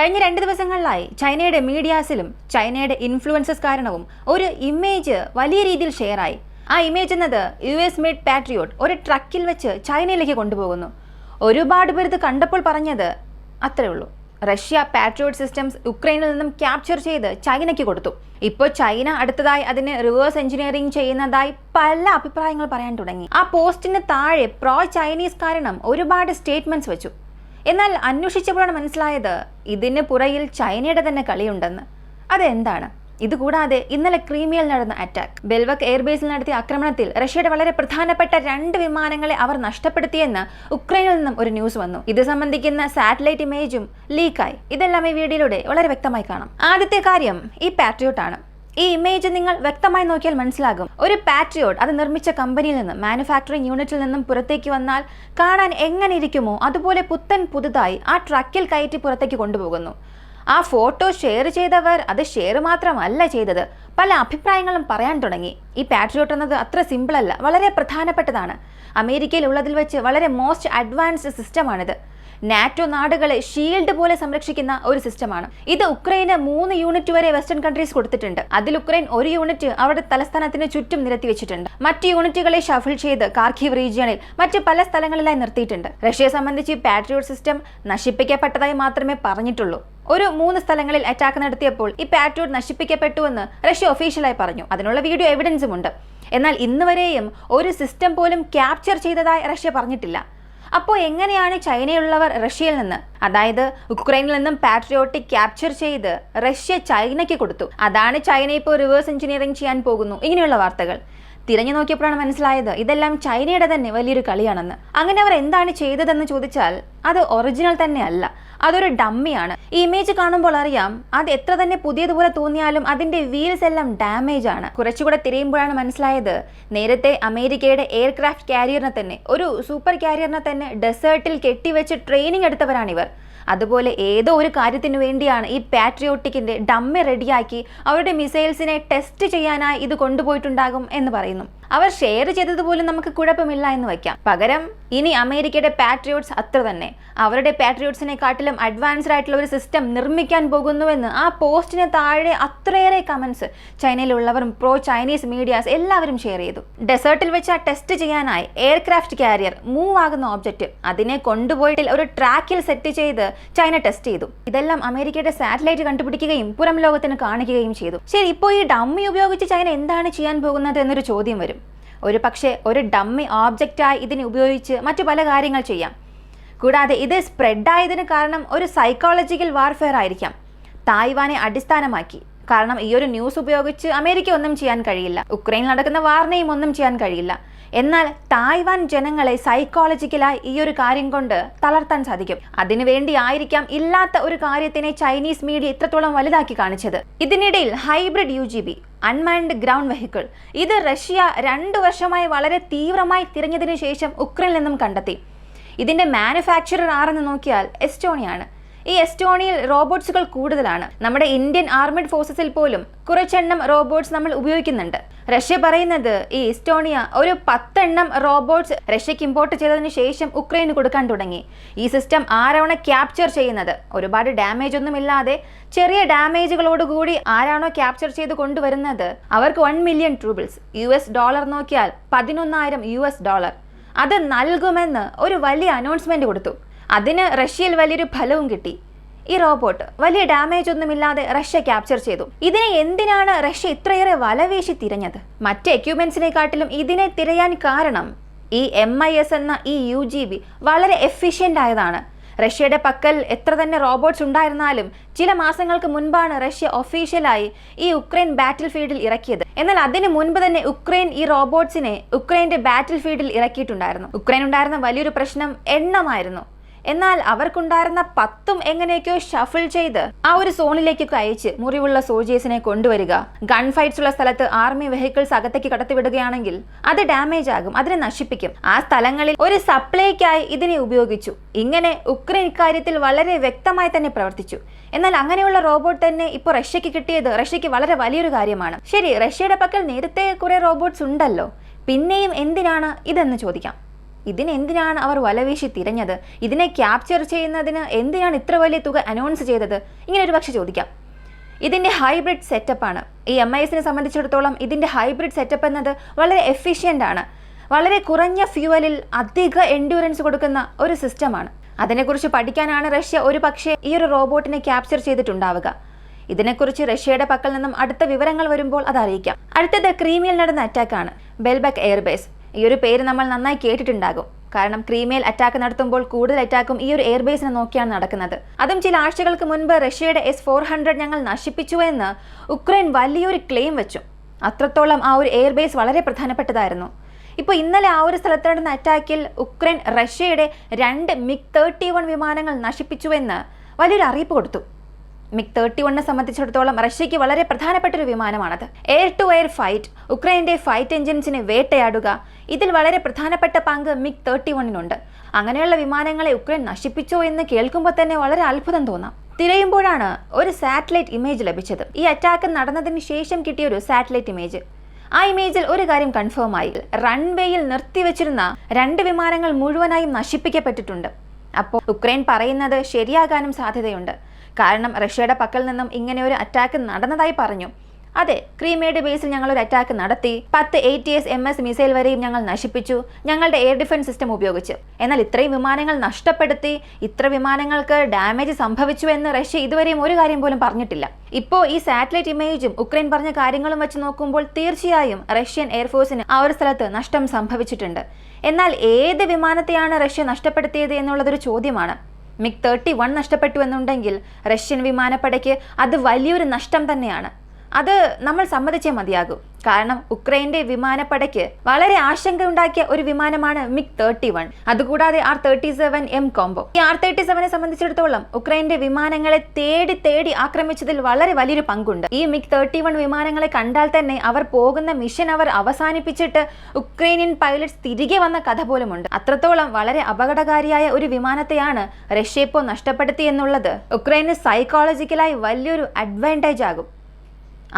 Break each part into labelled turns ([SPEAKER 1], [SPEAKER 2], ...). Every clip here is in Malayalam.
[SPEAKER 1] കഴിഞ്ഞ 2 ദിവസങ്ങളിലായി ചൈനയുടെ മീഡിയാസിലും ചൈനയുടെ ഇൻഫ്ലുവൻസസ് കാരണവും ഒരു ഇമേജ് വലിയ രീതിയിൽ ഷെയറായി. ആ ഇമേജ് എന്നത് US മെയ്ഡ് പാട്രിയോട്ട് ഒരു ട്രക്കിൽ വെച്ച് ചൈനയിലേക്ക് കൊണ്ടുപോകുന്നു. ഒരുപാട് പേർ ഇത് കണ്ടപ്പോൾ പറഞ്ഞത് അത്രേ ഉള്ളൂ, റഷ്യ പാട്രിയോട്ട് സിസ്റ്റംസ് യുക്രൈനിൽ നിന്നും ക്യാപ്ചർ ചെയ്ത് ചൈനയ്ക്ക് കൊടുത്തു. ഇപ്പോൾ ചൈന അടുത്തതായി അതിന് റിവേഴ്സ് എഞ്ചിനീയറിംഗ് ചെയ്യുന്നതായി പല അഭിപ്രായങ്ങൾ പറയാൻ തുടങ്ങി. ആ പോസ്റ്റിന് താഴെ പ്രോ ചൈനീസ് കാരണം ഒരുപാട് സ്റ്റേറ്റ്മെന്റ്സ് വെച്ചു. എന്നാൽ അന്വേഷിച്ചപ്പോഴാണ് മനസ്സിലായത് ഇതിന് പുറകിൽ ചൈനയുടെ തന്നെ കളിയുണ്ടെന്ന്. അതെന്താണ്? ഇതുകൂടാതെ ഇന്നലെ ക്രീമിയയിൽ നടന്ന അറ്റാക്ക്, ബെൽവക് എയർബേസിൽ നടത്തിയ ആക്രമണത്തിൽ റഷ്യയുടെ വളരെ പ്രധാനപ്പെട്ട 2 വിമാനങ്ങളെ അവർ നഷ്ടപ്പെടുത്തിയെന്ന് ഉക്രൈനിൽ നിന്നും ഒരു ന്യൂസ് വന്നു. ഇത് സംബന്ധിക്കുന്ന സാറ്റലൈറ്റ് ഇമേജും ലീക്കായി. ഇതെല്ലാം ഈ വീഡിയോയിലൂടെ വളരെ വ്യക്തമായി കാണാം. ആദ്യത്തെ കാര്യം ഈ പാട്രിയോട്ടാണ്. ഈ ഇമേജ് നിങ്ങൾ വ്യക്തമായി നോക്കിയാൽ മനസ്സിലാകും. ഒരു പാട്രിയോട്ട് അത് നിർമ്മിച്ച കമ്പനിയിൽ നിന്നും മാനുഫാക്ചറിംഗ് യൂണിറ്റിൽ നിന്നും പുറത്തേക്ക് വന്നാൽ കാണാൻ എങ്ങനെ ഇരിക്കുമോ അതുപോലെ പുതുതായി ആ ട്രക്കിൽ കയറ്റി പുറത്തേക്ക് കൊണ്ടുപോകുന്നു. ആ ഫോട്ടോ ഷെയർ ചെയ്തവർ അത് ഷെയർ മാത്രമല്ല ചെയ്തത്, പല അഭിപ്രായങ്ങളും പറയാൻ തുടങ്ങി. ഈ പാട്രിയോട്ട് എന്നത് അത്ര സിമ്പിൾ അല്ല, വളരെ പ്രധാനപ്പെട്ടതാണ്. അമേരിക്കയിൽ ഉള്ളതിൽ വെച്ച് വളരെ മോസ്റ്റ് അഡ്വാൻസ്ഡ് സിസ്റ്റമാണിത്. നാറ്റോ നാടുകളെ ഷീൽഡ് പോലെ സംരക്ഷിക്കുന്ന ഒരു സിസ്റ്റമാണ് ഇത്. ഉക്രൈന് 3 യൂണിറ്റ് വരെ വെസ്റ്റേൺ കൺട്രീസ് കൊടുത്തിട്ടുണ്ട്. അതിൽ ഉക്രൈൻ 1 യൂണിറ്റ് അവരുടെ തലസ്ഥാനത്തിന് ചുറ്റും നിരത്തി വെച്ചിട്ടുണ്ട്. മറ്റ് യൂണിറ്റുകളെ ഷഫിൾ ചെയ്ത് കാർഖീവ് റീജിയണിൽ മറ്റ് പല സ്ഥലങ്ങളിലായി നിർത്തിയിട്ടുണ്ട്. റഷ്യയെ സംബന്ധിച്ച് പാട്രിയോട്ട് സിസ്റ്റം നശിപ്പിക്കപ്പെട്ടതായി മാത്രമേ പറഞ്ഞിട്ടുള്ളൂ. ഒരു 3 സ്ഥലങ്ങളിൽ അറ്റാക്ക് നടത്തിയപ്പോൾ ഈ പാട്രിയോട്ട് നശിപ്പിക്കപ്പെട്ടുവെന്ന് റഷ്യ ഒഫീഷ്യലായി പറഞ്ഞു. അതിനുള്ള വീഡിയോ എവിഡൻസും ഉണ്ട്. എന്നാൽ ഇന്ന് വരെയും ഒരു സിസ്റ്റം പോലും ക്യാപ്ചർ ചെയ്തതായി റഷ്യ പറഞ്ഞിട്ടില്ല. അപ്പോൾ എങ്ങനെയാണ് ചൈനയുള്ളവർ റഷ്യയിൽ നിന്ന്, അതായത് ഉക്രൈനിൽ നിന്നും പാട്രിയോട്ടിക് ക്യാപ്ചർ ചെയ്ത് റഷ്യ ചൈനയ്ക്ക് കൊടുത്തു? അതാണ് ചൈന ഇപ്പോൾ റിവേഴ്സ് എഞ്ചിനീയറിംഗ് ചെയ്യാൻ പോകുന്നു, ഇങ്ങനെയുള്ള വാർത്തകൾ തിരഞ്ഞു നോക്കിയപ്പോഴാണ് മനസ്സിലായത് ഇതെല്ലാം ചൈനയുടെ തന്നെ വലിയൊരു കളിയാണെന്ന്. അങ്ങനെ അവർ എന്താണ് ചെയ്തതെന്ന് ചോദിച്ചാൽ അത് ഒറിജിനൽ തന്നെ അല്ല, അതൊരു ഡമ്മിയാണ്. ഈ ഇമേജ് കാണുമ്പോൾ അറിയാം അത് എത്ര തന്നെ പുതിയതുപോലെ തോന്നിയാലും അതിന്റെ വീൽസ് എല്ലാം ഡാമേജ് ആണ്. കുറച്ചുകൂടെ തിരയുമ്പോഴാണ് മനസ്സിലായത് നേരത്തെ അമേരിക്കയുടെ എയർക്രാഫ്റ്റ് കാരിയറിനെ തന്നെ, ഒരു സൂപ്പർ കാരിയറിനെ തന്നെ ഡെസേർട്ടിൽ കെട്ടിവെച്ച് ട്രെയിനിങ് എടുത്തവരാണിവർ. അതുപോലെ ഏതോ ഒരു കാര്യത്തിനു വേണ്ടിയാണ് ഈ പാട്രിയോട്ടിക്കിന്റെ ഡമ്മി റെഡിയാക്കി അവരുടെ മിസൈൽസിനെ ടെസ്റ്റ് ചെയ്യാനായി ഇത് കൊണ്ടുപോയിട്ടുണ്ടാകും എന്ന് പറയുന്നു. അവർ ഷെയർ ചെയ്തതുപോലും നമുക്ക് കുഴപ്പമില്ല എന്ന് വയ്ക്കാം. പകരം ഇനി അമേരിക്കയുടെ പാട്രിയോട്ട്സ് അത്ര തന്നെ അവരുടെ പാട്രിയോട്ട്സിനെക്കാട്ടിലും അഡ്വാൻസ്ഡ് ആയിട്ടുള്ള ഒരു സിസ്റ്റം നിർമ്മിക്കാൻ പോകുന്നുവെന്ന് ആ പോസ്റ്റിന് താഴെ അത്രയേറെ കമന്റ്സ് ചൈനയിലുള്ളവരും പ്രോ ചൈനീസ് മീഡിയാസ് എല്ലാവരും ഷെയർ ചെയ്തു. ഡെസേർട്ടിൽ വെച്ച് ആ ടെസ്റ്റ് ചെയ്യാനായി എയർക്രാഫ്റ്റ് കാരിയർ മൂവ് ആകുന്ന ഓബ്ജക്റ്റ് അതിനെ കൊണ്ടുപോയിട്ട് ഒരു ട്രാക്കിൽ സെറ്റ് ചെയ്ത് ചൈന ടെസ്റ്റ് ചെയ്തു. ഇതെല്ലാം അമേരിക്കയുടെ സാറ്റലൈറ്റ് കണ്ടുപിടിക്കുകയും പുറം ലോകത്തിന് കാണിക്കുകയും ചെയ്തു. ശരി, ഇപ്പോൾ ഈ ഡമ്മി ഉപയോഗിച്ച് ചൈന എന്താണ് ചെയ്യാൻ പോകുന്നത് എന്നൊരു ചോദ്യം വരും. ഒരു പക്ഷേ ഒരു ഡമ്മി ഓബ്ജക്റ്റായി ഇതിനെ ഉപയോഗിച്ച് മറ്റു പല കാര്യങ്ങൾ ചെയ്യാം. കൂടാതെ ഇത് സ്പ്രെഡായതിന് കാരണം ഒരു സൈക്കോളജിക്കൽ വാർഫെയർ ആയിരിക്കാം, തായ്വാനെ അടിസ്ഥാനമാക്കി. കാരണം ഈ ഒരു ന്യൂസ് ഉപയോഗിച്ച് അമേരിക്ക ഒന്നും ചെയ്യാൻ കഴിയില്ല, ഉക്രൈനിൽ നടക്കുന്ന വാറിനെയും ഒന്നും ചെയ്യാൻ കഴിയില്ല. എന്നാൽ തായ്വാൻ ജനങ്ങളെ സൈക്കോളജിക്കലായി ഈ ഒരു കാര്യം കൊണ്ട് തളർത്താൻ സാധിക്കും. അതിനുവേണ്ടി ആയിരിക്കാം ഇല്ലാത്ത ഒരു കാര്യത്തിനെ ചൈനീസ് മീഡിയ ഇത്രത്തോളം വലുതാക്കി കാണിച്ചത്. ഇതിനിടയിൽ hybrid UGV unmanned ground vehicle ഇത് റഷ്യ 2 വർഷമായി വളരെ തീവ്രമായി തിരഞ്ഞതിനു ശേഷം ഉക്രൈനിൽ നിന്നും കണ്ടെത്തി. ഇതിന്റെ മാനുഫാക്ചറർ ആരെന്ന് നോക്കിയാൽ എസ്റ്റോണിയാണ്. ഈ എസ്റ്റോണിയയിൽ റോബോട്ട്സുകൾ കൂടുതലാണ്. നമ്മുടെ ഇന്ത്യൻ ആർമിഡ് ഫോഴ്സസിൽ പോലും കുറച്ചെണ്ണം റോബോട്ട്സ് നമ്മൾ ഉപയോഗിക്കുന്നുണ്ട്. റഷ്യ പറയുന്നത് ഈ എസ്റ്റോണിയ ഒരു 10 എണ്ണം റോബോട്ട്സ് റഷ്യക്ക് ഇമ്പോർട്ട് ചെയ്തതിനു ശേഷം ഉക്രൈന് കൊടുക്കാൻ തുടങ്ങി. ഈ സിസ്റ്റം ആരാണോ ക്യാപ്ചർ ചെയ്യുന്നത്, ഒരുപാട് ഡാമേജ് ഒന്നും ഇല്ലാതെ ചെറിയ ഡാമേജുകളോടുകൂടി ആരാണോ ക്യാപ്ചർ ചെയ്ത് കൊണ്ടുവരുന്നത് അവർക്ക് 1 മില്യൺ റൂബിൾസ്, $US നോക്കിയാൽ $11,000 അത് നൽകുമെന്ന് ഒരു വലിയ അനൗൺസ്മെന്റ് കൊടുത്തു. അതിന് റഷ്യയിൽ വലിയൊരു ഫലവും കിട്ടി. ഈ റോബോട്ട് വലിയ ഡാമേജ് ഒന്നുമില്ലാതെ റഷ്യ ക്യാപ്ചർ ചെയ്തു. ഇതിനെ എന്തിനാണ് റഷ്യ ഇത്രയേറെ വലവേശി തിരഞ്ഞത്? മറ്റ് എക്യുപ്മെന്റ്സിനെക്കാട്ടിലും ഇതിനെ തിരയാൻ കാരണം ഈ MIS എന്ന ഈ UGV വളരെ എഫിഷ്യന്റ് ആയതാണ്. റഷ്യയുടെ പക്കൽ എത്ര തന്നെ റോബോട്ട്സ് ഉണ്ടായിരുന്നാലും ചില മാസങ്ങൾക്ക് മുൻപാണ് റഷ്യ ഒഫീഷ്യലായി ഈ ഉക്രൈൻ ബാറ്റിൽ ഫീൽഡിൽ ഇറക്കിയത്. എന്നാൽ അതിന് മുൻപ് തന്നെ ഉക്രൈൻ ഈ റോബോട്ട്സിനെ ഉക്രൈന്റെ ബാറ്റിൽ ഫീൽഡിൽ ഇറക്കിയിട്ടുണ്ടായിരുന്നു. ഉക്രൈൻ ഉണ്ടായിരുന്ന വലിയൊരു പ്രശ്നം എണ്ണമായിരുന്നു. എന്നാൽ അവർക്കുണ്ടായിരുന്ന 10ഉം എങ്ങനെയൊക്കെയോ ഷഫിൾ ചെയ്ത് ആ ഒരു സോണിലേക്കൊക്കെ അയച്ച് മുറിവുള്ള സോൾജേഴ്സിനെ കൊണ്ടുവരിക. ഗൺ ഫൈറ്റ്സ് ഉള്ള സ്ഥലത്ത് ആർമി വെഹിക്കിൾസ് അകത്തേക്ക് കടത്തിവിടുകയാണെങ്കിൽ അത് ഡാമേജ് ആകും, അതിനെ നശിപ്പിക്കും. ആ സ്ഥലങ്ങളിൽ ഒരു സപ്ലൈക്കായി ഇതിനെ ഉപയോഗിച്ചു. ഇങ്ങനെ ഉക്രൈൻ ഇക്കാര്യത്തിൽ വളരെ വ്യക്തമായി തന്നെ പ്രവർത്തിച്ചു. എന്നാൽ അങ്ങനെയുള്ള റോബോട്ട് തന്നെ ഇപ്പോൾ റഷ്യക്ക് കിട്ടിയത് റഷ്യക്ക് വളരെ വലിയൊരു കാര്യമാണ്. ശരി, റഷ്യയുടെ പക്കൽ നേരത്തെ കുറെ റോബോട്ട്സ് ഉണ്ടല്ലോ, പിന്നെയും എന്തിനാണ് ഇതെന്ന് ചോദിക്കാം. ഇതിനെന്തിനാണ് അവർ വലവീശി തിരഞ്ഞത്? ഇതിനെ ക്യാപ്ചർ ചെയ്യുന്നതിന് എന്തിനാണ് ഇത്ര വലിയ തുക അനൗൺസ് ചെയ്തത്? ഇങ്ങനെ ഒരു പക്ഷെ ചോദിക്കാം. ഇതിൻ്റെ ഹൈബ്രിഡ് സെറ്റപ്പാണ്. ഈ MISനെ സംബന്ധിച്ചിടത്തോളം ഇതിൻ്റെ ഹൈബ്രിഡ് സെറ്റപ്പ് എന്നത് വളരെ എഫിഷ്യൻ്റ് ആണ്. വളരെ കുറഞ്ഞ ഫ്യൂവലിൽ അധിക എൻഡ്യൂറൻസ് കൊടുക്കുന്ന ഒരു സിസ്റ്റമാണ്. അതിനെക്കുറിച്ച് പഠിക്കാനാണ് റഷ്യ ഒരു പക്ഷേ ഈ ഒരു റോബോട്ടിനെ ക്യാപ്ചർ ചെയ്തിട്ടുണ്ടാവുക. ഇതിനെക്കുറിച്ച് റഷ്യയുടെ പക്കൽ നിന്നും അടുത്ത വിവരങ്ങൾ വരുമ്പോൾ അത് അറിയിക്കാം. അടുത്തത് ക്രീമിയയിൽ നടന്ന അറ്റാക്കാണ്. ബെൽബെക് എയർബേസ്. ഈ ഒരു പേര് നമ്മൾ നന്നായി കേട്ടിട്ടുണ്ടാകും. കാരണം ക്രീമിയയിൽ അറ്റാക്ക് നടത്തുമ്പോൾ കൂടുതൽ അറ്റാക്കും ഈ ഒരു എയർബേസിനെ നോക്കിയാണ് നടക്കുന്നത്. അതും ചില ആഴ്ചകൾക്ക് മുൻപ് റഷ്യയുടെ S-400 ഞങ്ങൾ നശിപ്പിച്ചു എന്ന് ഉക്രൈൻ വലിയൊരു ക്ലെയിം വെച്ചു. അത്രത്തോളം ആ ഒരു എയർബേസ് വളരെ പ്രധാനപ്പെട്ടതായിരുന്നു. ഇപ്പോൾ ഇന്നലെ ആ ഒരു സ്ഥലത്ത് നടന്ന അറ്റാക്കിൽ ഉക്രൈൻ റഷ്യയുടെ 2 MiG-31 വിമാനങ്ങൾ നശിപ്പിച്ചുവെന്ന് വലിയൊരു അറിയിപ്പ് കൊടുത്തു. MiG-31 സംബന്ധിച്ചിടത്തോളം റഷ്യയ്ക്ക് വളരെ പ്രധാനപ്പെട്ട ഒരു വിമാനമാണത്. എയർ ടു എയർ ഫൈറ്റ്, ഉക്രൈൻ്റെ ഫൈറ്റ് എഞ്ചിൻസിനെ വേട്ടയാടുക, ഇതിൽ വളരെ പ്രധാനപ്പെട്ട പങ്ക് MiG-31 അങ്ങനെയുള്ള വിമാനങ്ങളെ ഉക്രൈൻ നശിപ്പിച്ചോ എന്ന് കേൾക്കുമ്പോൾ തന്നെ വളരെ അത്ഭുതം തോന്നാം. തിരയുമ്പോഴാണ് ഒരു സാറ്റലൈറ്റ് ഇമേജ് ലഭിച്ചത്. ഈ അറ്റാക്ക് നടന്നതിന് ശേഷം കിട്ടിയ ഒരു സാറ്റലൈറ്റ് ഇമേജ്. ആ ഇമേജിൽ ഒരു കാര്യം കൺഫേം ആയി. റൺവേയിൽ നിർത്തിവെച്ചിരുന്ന 2 വിമാനങ്ങൾ മുഴുവനായും നശിപ്പിക്കപ്പെട്ടിട്ടുണ്ട്. അപ്പോൾ ഉക്രൈൻ പറയുന്നത് ശരിയാകാനും സാധ്യതയുണ്ട്. കാരണം റഷ്യയുടെ പക്കൽ നിന്നും ഇങ്ങനെ ഒരു അറ്റാക്ക് നടന്നതായി പറഞ്ഞു. അതെ, ക്രീമിയയുടെ ബേസിൽ ഞങ്ങൾ ഒരു അറ്റാക്ക് നടത്തി. 10 ATACMS മിസൈൽ വരെയും ഞങ്ങൾ നശിപ്പിച്ചു ഞങ്ങളുടെ എയർ ഡിഫൻസ് സിസ്റ്റം ഉപയോഗിച്ച്. എന്നാൽ ഇത്രയും വിമാനങ്ങൾ നഷ്ടപ്പെടുത്തി, ഇത്ര വിമാനങ്ങൾക്ക് ഡാമേജ് സംഭവിച്ചു എന്ന് റഷ്യ ഇതുവരെയും ഒരു കാര്യം പോലും പറഞ്ഞിട്ടില്ല. ഇപ്പോൾ ഈ സാറ്റലൈറ്റ് ഇമേജും ഉക്രൈൻ പറഞ്ഞ കാര്യങ്ങളും വെച്ച് നോക്കുമ്പോൾ തീർച്ചയായും റഷ്യൻ എയർഫോഴ്സിന് ആ ഒരു സ്ഥലത്ത് നഷ്ടം സംഭവിച്ചിട്ടുണ്ട്. എന്നാൽ ഏത് വിമാനത്തെയാണ് റഷ്യ നഷ്ടപ്പെടുത്തിയത് എന്നുള്ളതൊരു ചോദ്യമാണ്. MiG-31 നഷ്ടപ്പെട്ടു എന്നുണ്ടെങ്കിൽ റഷ്യൻ വിമാനപ്പടയ്ക്ക് അത് വലിയൊരു നഷ്ടം തന്നെയാണ്. അത് നമ്മൾ സമ്മതിച്ചേ മതിയാകൂ. കാരണം ഉക്രൈൻ്റെ വിമാനപ്പടയ്ക്ക് വളരെ ആശങ്കയുണ്ടാക്കിയ ഒരു വിമാനമാണ് MiG-31. അതുകൂടാതെ R-37M കോംബോ. ഈ R-37നെ സംബന്ധിച്ചിടത്തോളം ഉക്രൈൻ്റെ വിമാനങ്ങളെ തേടി ആക്രമിച്ചതിൽ വളരെ വലിയൊരു പങ്കുണ്ട്. ഈ MiG-31 വിമാനങ്ങളെ കണ്ടാൽ തന്നെ അവർ പോകുന്ന മിഷൻ അവർ അവസാനിപ്പിച്ചിട്ട് ഉക്രൈനിയൻ പൈലറ്റ്സ് തിരികെ വന്ന കഥ പോലുമുണ്ട്. അത്രത്തോളം വളരെ അപകടകാരിയായ ഒരു വിമാനത്തെയാണ് റഷ്യ ഇപ്പോൾ നഷ്ടപ്പെടുത്തി എന്നുള്ളത് ഉക്രൈന് സൈക്കോളജിക്കലായി വലിയൊരു അഡ്വാൻറ്റേജ് ആകും.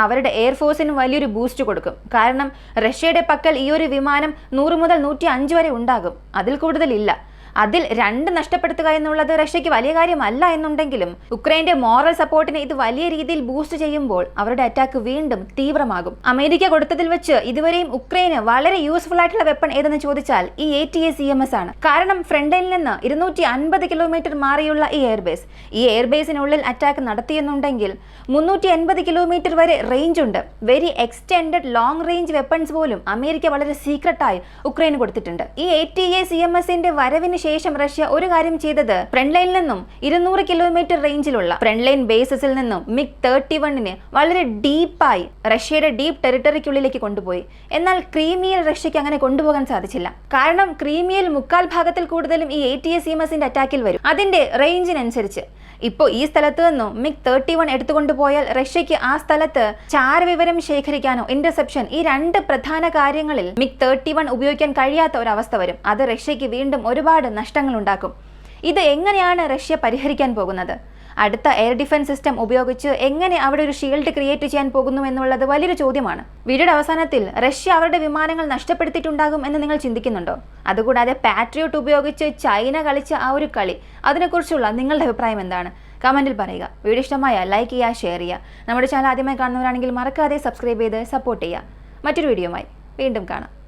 [SPEAKER 1] അവരുടെ എയർഫോഴ്സിന് വലിയൊരു ബൂസ്റ്റ് കൊടുക്കും. കാരണം റഷ്യയുടെ പക്കൽ ഈ ഒരു വിമാനം 100 മുതൽ 105 വരെ ഉണ്ടാകും. അതിൽ കൂടുതലില്ല. അതിൽ 2 നഷ്ടപ്പെടുത്തുക എന്നുള്ളത് റഷ്യയ്ക്ക് വലിയ കാര്യമല്ല എന്നുണ്ടെങ്കിലും ഉക്രൈൻ്റെ മോറൽ സപ്പോർട്ടിനെ ഇത് വലിയ രീതിയിൽ ബൂസ്റ്റ് ചെയ്യുമ്പോൾ അവരുടെ അറ്റാക്ക് വീണ്ടും തീവ്രമാകും. അമേരിക്ക കൊടുത്തതിൽ വെച്ച് ഇതുവരെയും ഉക്രൈന് വളരെ യൂസ്ഫുൾ ആയിട്ടുള്ള വെപ്പൺ ഏതെന്ന് ചോദിച്ചാൽ ഈ ATACMS ആണ്. കാരണം ഫ്രണ്ടിൽ നിന്ന് 250 കിലോമീറ്റർ മാറിയുള്ള ഈ എയർബേസിനുള്ളിൽ അറ്റാക്ക് നടത്തിയെന്നുണ്ടെങ്കിൽ 380 കിലോമീറ്റർ വരെ റേഞ്ച് ഉണ്ട്. Very extended long range weapons പോലും അമേരിക്ക വളരെ സീക്രട്ടായി ഉക്രൈന് കൊടുത്തിട്ടുണ്ട്. ഈ ATACMSന്റെ വരവിന് ശേഷം റഷ്യ ഒരു കാര്യം ചെയ്തത് ഫ്രണ്ട് ലൈനിൽ നിന്നും 200 കിലോമീറ്റർ റേഞ്ചിലുള്ള ഫ്രണ്ട് ലൈൻ ബേസസിൽ നിന്നും MiG-31നെ വളരെ ഡീപ്പായി റഷ്യയുടെ ഡീപ്പ് ടെറിട്ടറിക്കുള്ളിലേക്ക് കൊണ്ടുപോയി. എന്നാൽ ക്രീമിയയിൽ റഷ്യയ്ക്ക് അങ്ങനെ കൊണ്ടുപോകാൻ സാധിച്ചില്ല. കാരണം ക്രീമിയയിൽ 3/4 ഭാഗത്തിൽ കൂടുതലും ഈ ATACMSന്റെ അറ്റാക്കിൽ വരും, അതിന്റെ റേഞ്ചിനനുസരിച്ച്. ഇപ്പോൾ ഈ സ്ഥലത്ത് നിന്നും MiG-31 എടുത്തുകൊണ്ടുപോയാൽ റഷ്യയ്ക്ക് ആ സ്ഥലത്ത് ചാരവിവരം ശേഖരിക്കാനോ ഇന്റർസെപ്ഷൻ, ഈ 2 പ്രധാന കാര്യങ്ങളിൽ MiG-31 ഉപയോഗിക്കാൻ കഴിയാത്ത ഒരവസ്ഥ വരും. അത് റഷ്യയ്ക്ക് വീണ്ടും ഒരുപാട് നഷ്ടങ്ങൾ ഉണ്ടാക്കും. ഇത് എങ്ങനെയാണ് റഷ്യ പരിഹരിക്കാൻ പോകുന്നത്? അടുത്ത എയർ ഡിഫൻസ് സിസ്റ്റം ഉപയോഗിച്ച് എങ്ങനെ അവിടെ ഒരു ഷീൽഡ് ക്രിയേറ്റ് ചെയ്യാൻ പോകുന്നു എന്നുള്ളത് വലിയൊരു ചോദ്യമാണ്. വീഡിയോയുടെ അവസാനത്തിൽ റഷ്യ അവരുടെ വിമാനങ്ങൾ നഷ്ടപ്പെടുത്തിയിട്ടുണ്ടാകും എന്ന് നിങ്ങൾ ചിന്തിക്കുന്നുണ്ടോ? അതുകൂടാതെ പാട്രിയോട്ട് ഉപയോഗിച്ച് ചൈന കളിച്ച ആ ഒരു കളി, അതിനെക്കുറിച്ചുള്ള നിങ്ങളുടെ അഭിപ്രായം എന്താണ്? കമൻറ്റിൽ പറയുക. വീഡിയോ ഇഷ്ടമായ ലൈക്ക് ചെയ്യുക, ഷെയർ ചെയ്യുക. നമ്മുടെ ചാനൽ ആദ്യമായി കാണുന്നവരാണെങ്കിൽ മറക്കാതെ സബ്സ്ക്രൈബ് ചെയ്ത് സപ്പോർട്ട് ചെയ്യുക. മറ്റൊരു വീഡിയോയുമായി വീണ്ടും കാണാം.